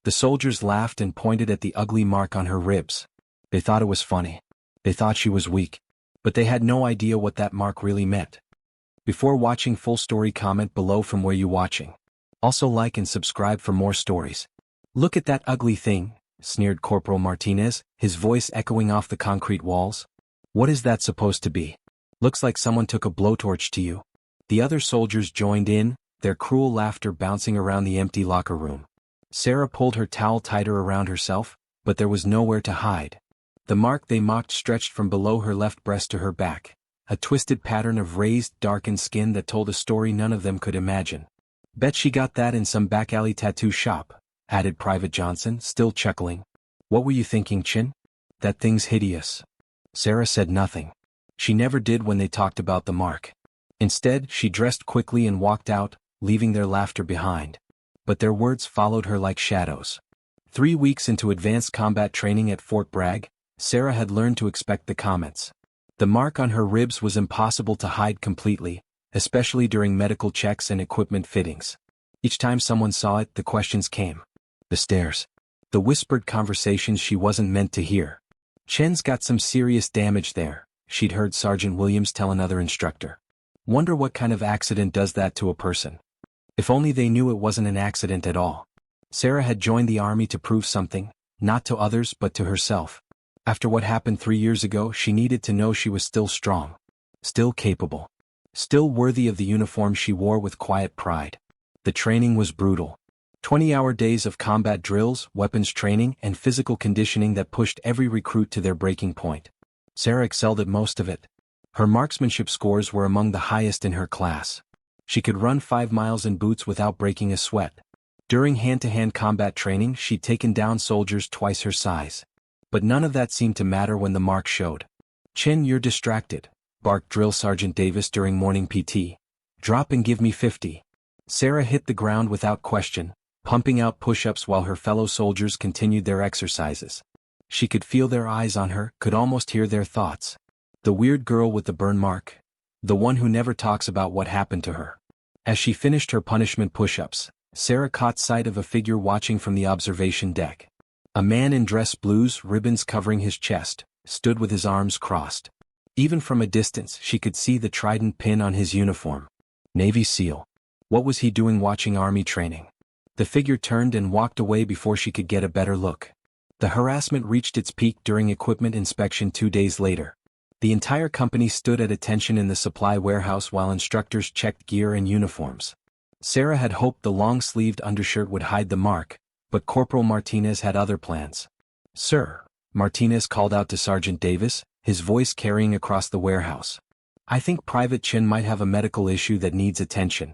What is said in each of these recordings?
The soldiers laughed and pointed at the ugly mark on her ribs. They thought it was funny. They thought she was weak. But they had no idea what that mark really meant. Before watching full story, comment below from where you watching. Also like and subscribe for more stories. Look at that ugly thing, sneered Corporal Martinez, his voice echoing off the concrete walls. What is that supposed to be? Looks like someone took a blowtorch to you. The other soldiers joined in, their cruel laughter bouncing around the empty locker room. Sarah pulled her towel tighter around herself, but there was nowhere to hide. The mark they mocked stretched from below her left breast to her back, a twisted pattern of raised, darkened skin that told a story none of them could imagine. Bet she got that in some back alley tattoo shop, added Private Johnson, still chuckling. What were you thinking, Chin? That thing's hideous. Sarah said nothing. She never did when they talked about the mark. Instead, she dressed quickly and walked out, leaving their laughter behind. But their words followed her like shadows. 3 weeks into advanced combat training at Fort Bragg, Sarah had learned to expect the comments. The mark on her ribs was impossible to hide completely, especially during medical checks and equipment fittings. Each time someone saw it, the questions came. The stares. The whispered conversations she wasn't meant to hear. Chen's got some serious damage there, she'd heard Sergeant Williams tell another instructor. Wonder what kind of accident does that to a person. If only they knew it wasn't an accident at all. Sarah had joined the army to prove something, not to others but to herself. After what happened 3 years ago, she needed to know she was still strong. Still capable. Still worthy of the uniform she wore with quiet pride. The training was brutal. 20-hour days of combat drills, weapons training, and physical conditioning that pushed every recruit to their breaking point. Sarah excelled at most of it. Her marksmanship scores were among the highest in her class. She could run 5 miles in boots without breaking a sweat. During hand-to-hand combat training, she'd taken down soldiers twice her size. But none of that seemed to matter when the mark showed. Chin, you're distracted, barked Drill Sergeant Davis during morning PT. Drop and give me 50. Sarah hit the ground without question, pumping out push-ups while her fellow soldiers continued their exercises. She could feel their eyes on her, could almost hear their thoughts. The weird girl with the burn mark. The one who never talks about what happened to her. As she finished her punishment push-ups, Sarah caught sight of a figure watching from the observation deck. A man in dress blues, ribbons covering his chest, stood with his arms crossed. Even from a distance she could see the trident pin on his uniform. Navy SEAL. What was he doing watching army training? The figure turned and walked away before she could get a better look. The harassment reached its peak during equipment inspection 2 days later. The entire company stood at attention in the supply warehouse while instructors checked gear and uniforms. Sarah had hoped the long-sleeved undershirt would hide the mark, but Corporal Martinez had other plans. Sir, Martinez called out to Sergeant Davis, his voice carrying across the warehouse. I think Private Chin might have a medical issue that needs attention.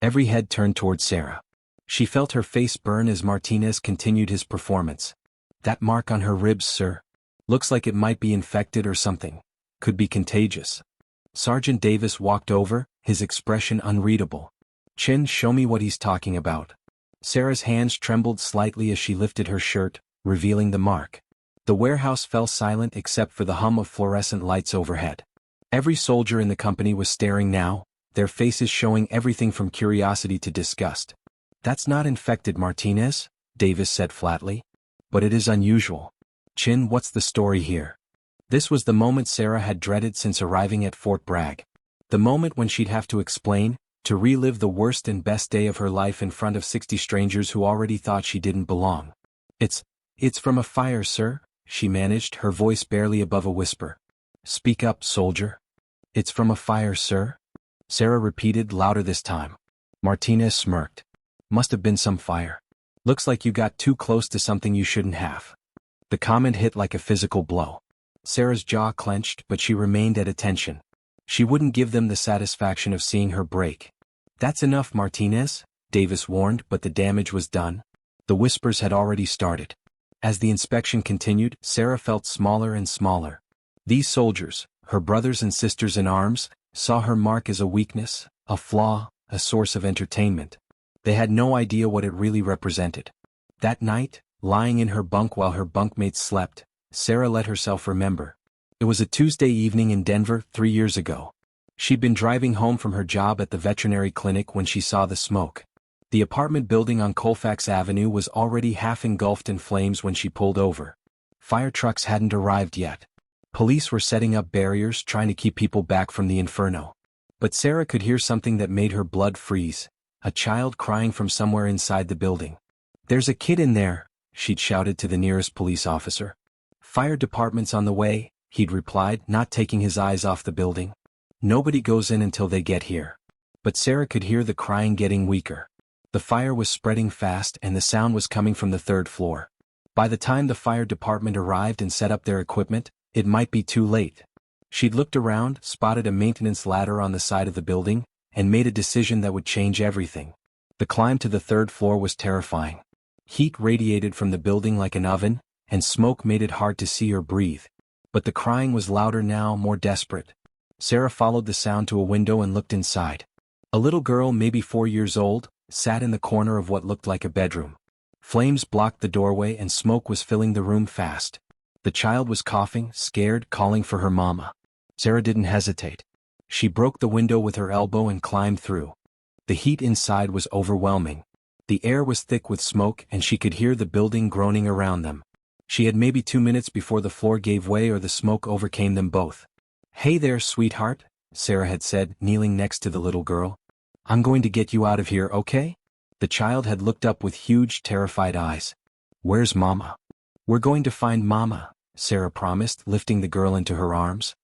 Every head turned toward Sarah. She felt her face burn as Martinez continued his performance. That mark on her ribs, sir. Looks like it might be infected or something. Could be contagious. Sergeant Davis walked over, his expression unreadable. Chin, show me what he's talking about. Sarah's hands trembled slightly as she lifted her shirt, revealing the mark. The warehouse fell silent except for the hum of fluorescent lights overhead. Every soldier in the company was staring now, their faces showing everything from curiosity to disgust. That's not infected, Martinez, Davis said flatly. But it is unusual. Chin, what's the story here? This was the moment Sarah had dreaded since arriving at Fort Bragg. The moment when she'd have to explain, to relive the worst and best day of her life in front of 60 strangers who already thought she didn't belong. It's from a fire, sir, she managed, her voice barely above a whisper. Speak up, soldier. It's from a fire, sir. Sarah repeated, louder this time. Martinez smirked. Must have been some fire. Looks like you got too close to something you shouldn't have. The comment hit like a physical blow. Sarah's jaw clenched, but she remained at attention. She wouldn't give them the satisfaction of seeing her break. That's enough, Martinez, Davis warned, but the damage was done. The whispers had already started. As the inspection continued, Sarah felt smaller and smaller. These soldiers, her brothers and sisters in arms, saw her mark as a weakness, a flaw, a source of entertainment. They had no idea what it really represented. That night, lying in her bunk while her bunkmates slept, Sarah let herself remember. It was a Tuesday evening in Denver 3 years ago. She'd been driving home from her job at the veterinary clinic when she saw the smoke. The apartment building on Colfax Avenue was already half engulfed in flames when she pulled over. Fire trucks hadn't arrived yet. Police were setting up barriers trying to keep people back from the inferno. But Sarah could hear something that made her blood freeze, a child crying from somewhere inside the building. "There's a kid in there," she'd shouted to the nearest police officer. "Fire department's on the way," he'd replied, not taking his eyes off the building. "Nobody goes in until they get here." But Sarah could hear the crying getting weaker. The fire was spreading fast and the sound was coming from the third floor. By the time the fire department arrived and set up their equipment, it might be too late. She'd looked around, spotted a maintenance ladder on the side of the building, and made a decision that would change everything. The climb to the third floor was terrifying. Heat radiated from the building like an oven, and smoke made it hard to see or breathe. But the crying was louder now, more desperate. Sarah followed the sound to a window and looked inside. A little girl, maybe 4 years old, sat in the corner of what looked like a bedroom. Flames blocked the doorway and smoke was filling the room fast. The child was coughing, scared, calling for her mama. Sarah didn't hesitate. She broke the window with her elbow and climbed through. The heat inside was overwhelming. The air was thick with smoke and she could hear the building groaning around them. She had maybe 2 minutes before the floor gave way or the smoke overcame them both. "Hey there, sweetheart," Sarah had said, kneeling next to the little girl. "I'm going to get you out of here, okay?" The child had looked up with huge, terrified eyes. "Where's Mama?" "We're going to find Mama," Sarah promised, lifting the girl into her arms.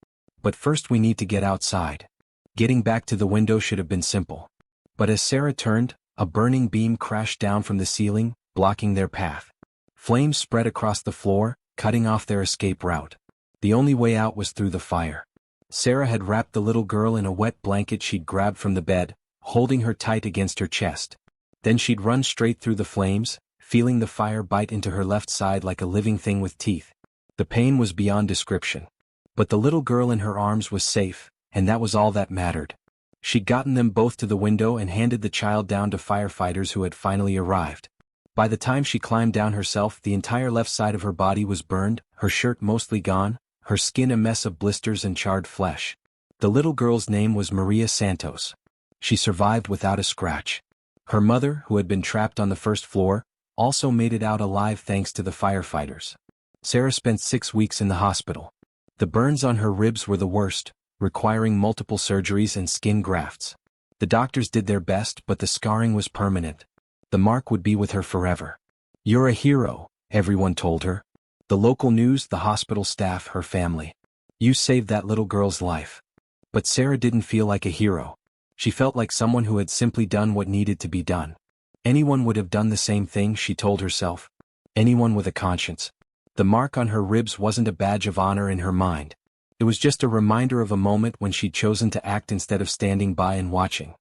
"But first we need to get outside." Getting back to the window should have been simple. But as Sarah turned, a burning beam crashed down from the ceiling, blocking their path. Flames spread across the floor, cutting off their escape route. The only way out was through the fire. Sarah had wrapped the little girl in a wet blanket she'd grabbed from the bed, holding her tight against her chest. Then she'd run straight through the flames, feeling the fire bite into her left side like a living thing with teeth. The pain was beyond description. But the little girl in her arms was safe, and that was all that mattered. She'd gotten them both to the window and handed the child down to firefighters who had finally arrived. By the time she climbed down herself, the entire left side of her body was burned, her shirt mostly gone, her skin a mess of blisters and charred flesh. The little girl's name was Maria Santos. She survived without a scratch. Her mother, who had been trapped on the first floor, also made it out alive thanks to the firefighters. Sarah spent 6 weeks in the hospital. The burns on her ribs were the worst, requiring multiple surgeries and skin grafts. The doctors did their best, but the scarring was permanent. The mark would be with her forever. "You're a hero," everyone told her. The local news, the hospital staff, her family. "You saved that little girl's life." But Sarah didn't feel like a hero. She felt like someone who had simply done what needed to be done. Anyone would have done the same thing, she told herself. Anyone with a conscience. The mark on her ribs wasn't a badge of honor in her mind. It was just a reminder of a moment when she'd chosen to act instead of standing by and watching.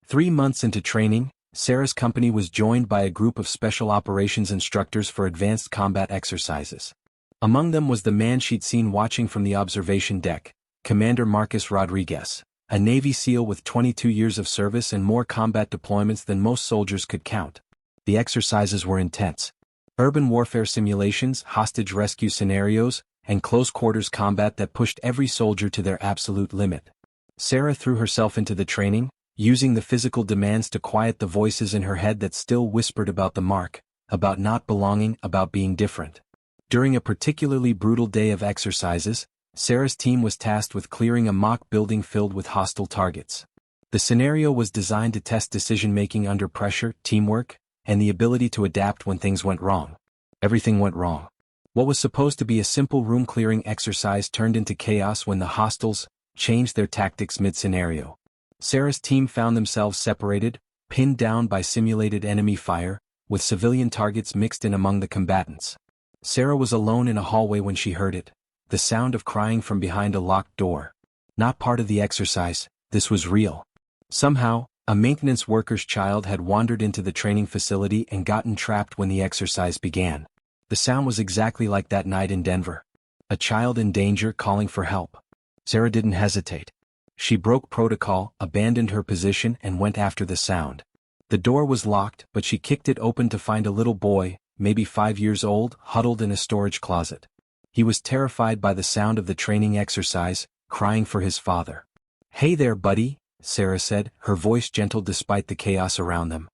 3 months into training, Sarah's company was joined by a group of special operations instructors for advanced combat exercises. Among them was the man she'd seen watching from the observation deck, Commander Marcus Rodriguez, a Navy SEAL with 22 years of service and more combat deployments than most soldiers could count. The exercises were intense. Urban warfare simulations, hostage rescue scenarios, and close-quarters combat that pushed every soldier to their absolute limit. Sarah threw herself into the training, using the physical demands to quiet the voices in her head that still whispered about the mark, about not belonging, about being different. During a particularly brutal day of exercises, Sarah's team was tasked with clearing a mock building filled with hostile targets. The scenario was designed to test decision-making under pressure, teamwork, and the ability to adapt when things went wrong. Everything went wrong. What was supposed to be a simple room-clearing exercise turned into chaos when the hostiles changed their tactics mid-scenario. Sarah's team found themselves separated, pinned down by simulated enemy fire, with civilian targets mixed in among the combatants. Sarah was alone in a hallway when she heard it, the sound of crying from behind a locked door. Not part of the exercise, this was real. Somehow, a maintenance worker's child had wandered into the training facility and gotten trapped when the exercise began. The sound was exactly like that night in Denver. A child in danger calling for help. Sarah didn't hesitate. She broke protocol, abandoned her position, and went after the sound. The door was locked, but she kicked it open to find a little boy, maybe 5 years old, huddled in a storage closet. He was terrified by the sound of the training exercise, crying for his father. "Hey there, buddy," Sarah said, her voice gentle despite the chaos around them.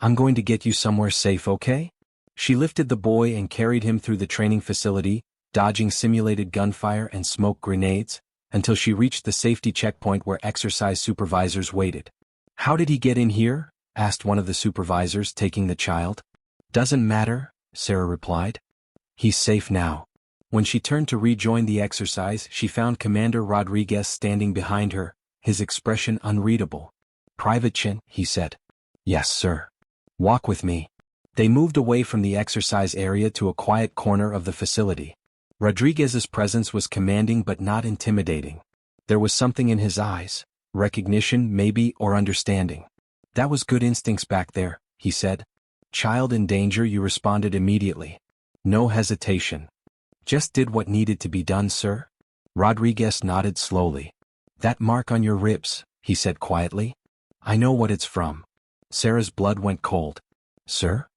I'm going to get you somewhere safe, okay? She lifted the boy and carried him through the training facility, dodging simulated gunfire and smoke grenades, until she reached the safety checkpoint where exercise supervisors waited. How did he get in here? Asked one of the supervisors, taking the child. Doesn't matter, Sarah replied. He's safe now. When she turned to rejoin the exercise, she found Commander Rodriguez standing behind her, his expression unreadable. Private Chin, he said. Yes, sir. Walk with me. They moved away from the exercise area to a quiet corner of the facility. Rodriguez's presence was commanding but not intimidating. There was something in his eyes, recognition maybe, or understanding. That was good instincts back there, he said. Child in danger, you responded immediately. No hesitation. Just did what needed to be done, sir? Rodriguez nodded slowly. That mark on your ribs, he said quietly. I know what it's from. Sarah's blood went cold. Sir?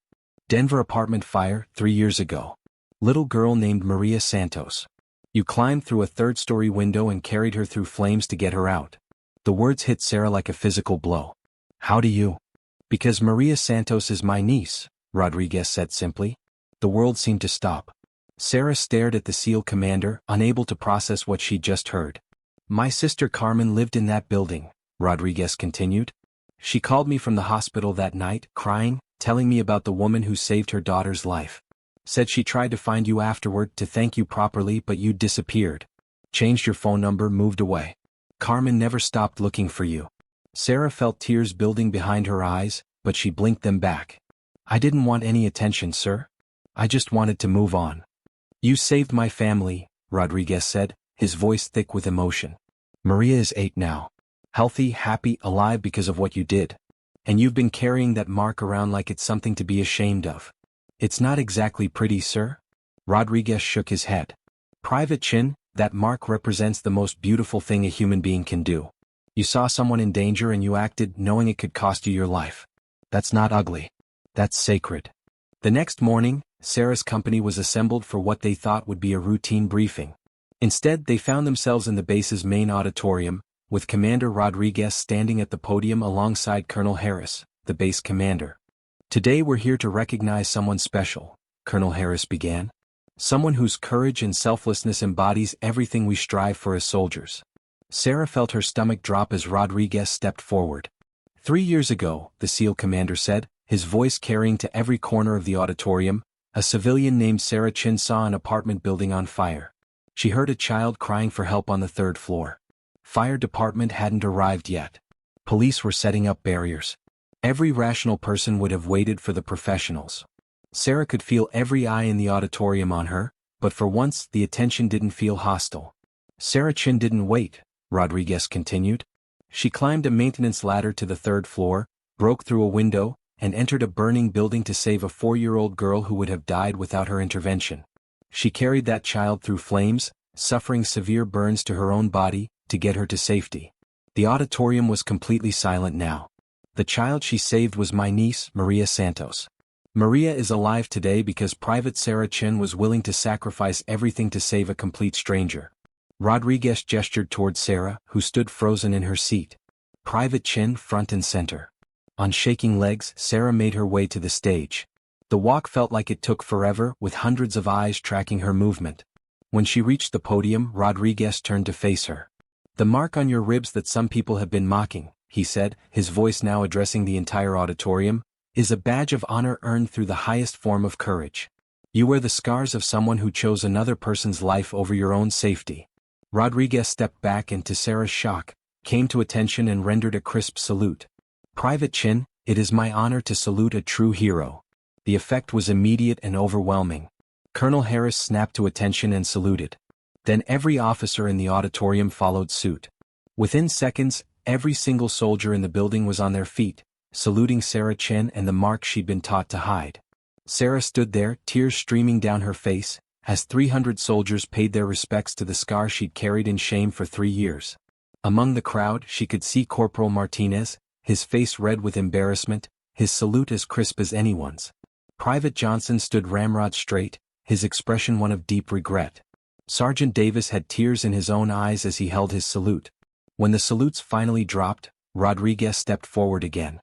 Denver apartment fire 3 years ago. Little girl named Maria Santos. You climbed through a third-story window and carried her through flames to get her out. The words hit Sarah like a physical blow. How do you? Because Maria Santos is my niece, Rodriguez said simply. The world seemed to stop. Sarah stared at the SEAL commander, unable to process what she'd just heard. My sister Carmen lived in that building, Rodriguez continued. She called me from the hospital that night, crying, telling me about the woman who saved her daughter's life. Said she tried to find you afterward to thank you properly, but you disappeared. Changed your phone number, moved away. Carmen never stopped looking for you. Sarah felt tears building behind her eyes, but she blinked them back. I didn't want any attention, sir. I just wanted to move on. You saved my family, Rodriguez said, his voice thick with emotion. Maria is 8 now. Healthy, happy, alive because of what you did. And you've been carrying that mark around like it's something to be ashamed of. It's not exactly pretty, sir. Rodriguez shook his head. Private Chin, that mark represents the most beautiful thing a human being can do. You saw someone in danger and you acted knowing it could cost you your life. That's not ugly. That's sacred. The next morning, Sarah's company was assembled for what they thought would be a routine briefing. Instead, they found themselves in the base's main auditorium, with Commander Rodriguez standing at the podium alongside Colonel Harris, the base commander. Today we're here to recognize someone special, Colonel Harris began. Someone whose courage and selflessness embodies everything we strive for as soldiers. Sarah felt her stomach drop as Rodriguez stepped forward. 3 years ago, the SEAL commander said, his voice carrying to every corner of the auditorium, a civilian named Sarah Chin saw an apartment building on fire. She heard a child crying for help on the 3rd floor. Fire department hadn't arrived yet. Police were setting up barriers. Every rational person would have waited for the professionals. Sarah could feel every eye in the auditorium on her, but for once the attention didn't feel hostile. Sarah Chin didn't wait, Rodriguez continued. She climbed a maintenance ladder to the 3rd floor, broke through a window, and entered a burning building to save a 4-year-old girl who would have died without her intervention. She carried that child through flames, suffering severe burns to her own body, to get her to safety. The auditorium was completely silent now. The child she saved was my niece, Maria Santos. Maria is alive today because Private Sarah Chin was willing to sacrifice everything to save a complete stranger. Rodriguez gestured toward Sarah, who stood frozen in her seat. Private Chin front and center. On shaking legs, Sarah made her way to the stage. The walk felt like it took forever, with hundreds of eyes tracking her movement. When she reached the podium, Rodriguez turned to face her. The mark on your ribs that some people have been mocking, he said, his voice now addressing the entire auditorium, is a badge of honor earned through the highest form of courage. You wear the scars of someone who chose another person's life over your own safety. Rodriguez stepped back and, to Sarah's shock, came to attention and rendered a crisp salute. Private Chin, it is my honor to salute a true hero. The effect was immediate and overwhelming. Colonel Harris snapped to attention and saluted. Then every officer in the auditorium followed suit. Within seconds, every single soldier in the building was on their feet, saluting Sarah Chin and the mark she'd been taught to hide. Sarah stood there, tears streaming down her face, as 300 soldiers paid their respects to the scar she'd carried in shame for 3 years. Among the crowd, she could see Corporal Martinez, his face red with embarrassment, his salute as crisp as anyone's. Private Johnson stood ramrod straight, his expression one of deep regret. Sergeant Davis had tears in his own eyes as he held his salute. When the salutes finally dropped, Rodriguez stepped forward again.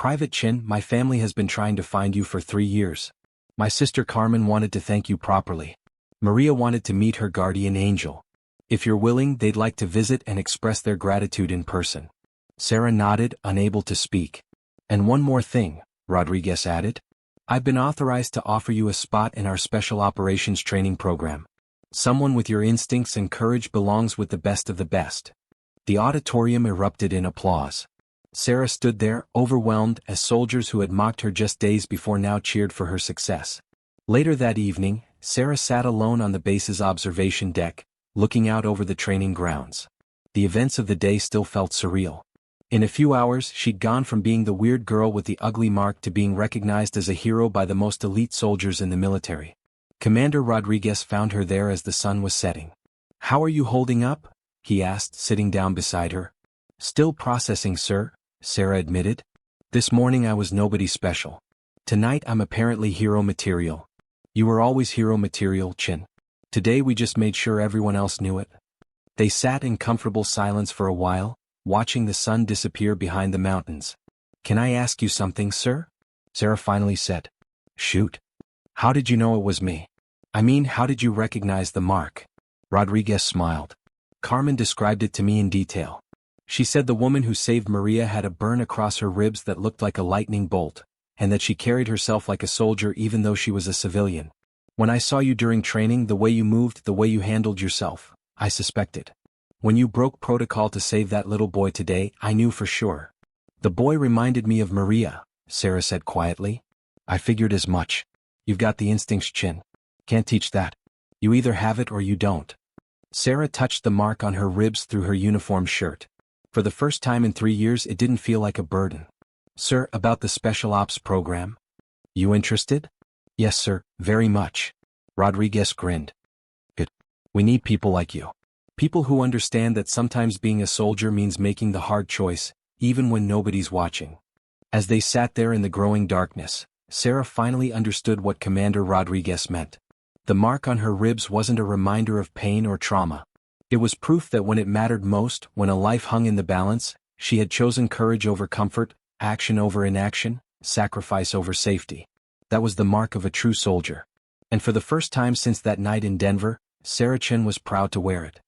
Private Chin, my family has been trying to find you for 3 years. My sister Carmen wanted to thank you properly. Maria wanted to meet her guardian angel. If you're willing, they'd like to visit and express their gratitude in person. Sarah nodded, unable to speak. And one more thing, Rodriguez added. I've been authorized to offer you a spot in our Special Operations Training Program. Someone with your instincts and courage belongs with the best of the best. The auditorium erupted in applause. Sarah stood there, overwhelmed, as soldiers who had mocked her just days before now cheered for her success. Later that evening, Sarah sat alone on the base's observation deck, looking out over the training grounds. The events of the day still felt surreal. In a few hours, she'd gone from being the weird girl with the ugly mark to being recognized as a hero by the most elite soldiers in the military. Commander Rodriguez found her there as the sun was setting. "How are you holding up?" he asked, sitting down beside her. "Still processing, sir," Sarah admitted. "This morning I was nobody special. Tonight I'm apparently hero material." "You were always hero material, Chin. Today we just made sure everyone else knew it." They sat in comfortable silence for a while, watching the sun disappear behind the mountains. "Can I ask you something, sir?" Sarah finally said. "Shoot. How did you know it was me? I mean, how did you recognize the mark?" Rodriguez smiled. "Carmen described it to me in detail. She said the woman who saved Maria had a burn across her ribs that looked like a lightning bolt, and that she carried herself like a soldier even though she was a civilian. When I saw you during training, the way you moved, the way you handled yourself, I suspected. When you broke protocol to save that little boy today, I knew for sure. The boy reminded me of Maria," Sarah said quietly. "I figured as much. You've got the instincts, Chin. Can't teach that. You either have it or you don't." Sarah touched the mark on her ribs through her uniform shirt. For the first time in 3 years, it didn't feel like a burden. "Sir, about the Special Ops program? You interested?" "Yes, sir, very much." Rodriguez grinned. "Good. We need people like you. People who understand that sometimes being a soldier means making the hard choice, even when nobody's watching." As they sat there in the growing darkness, Sarah finally understood what Commander Rodriguez meant. The mark on her ribs wasn't a reminder of pain or trauma. It was proof that when it mattered most, when a life hung in the balance, she had chosen courage over comfort, action over inaction, sacrifice over safety. That was the mark of a true soldier. And for the first time since that night in Denver, Sarah Chin was proud to wear it.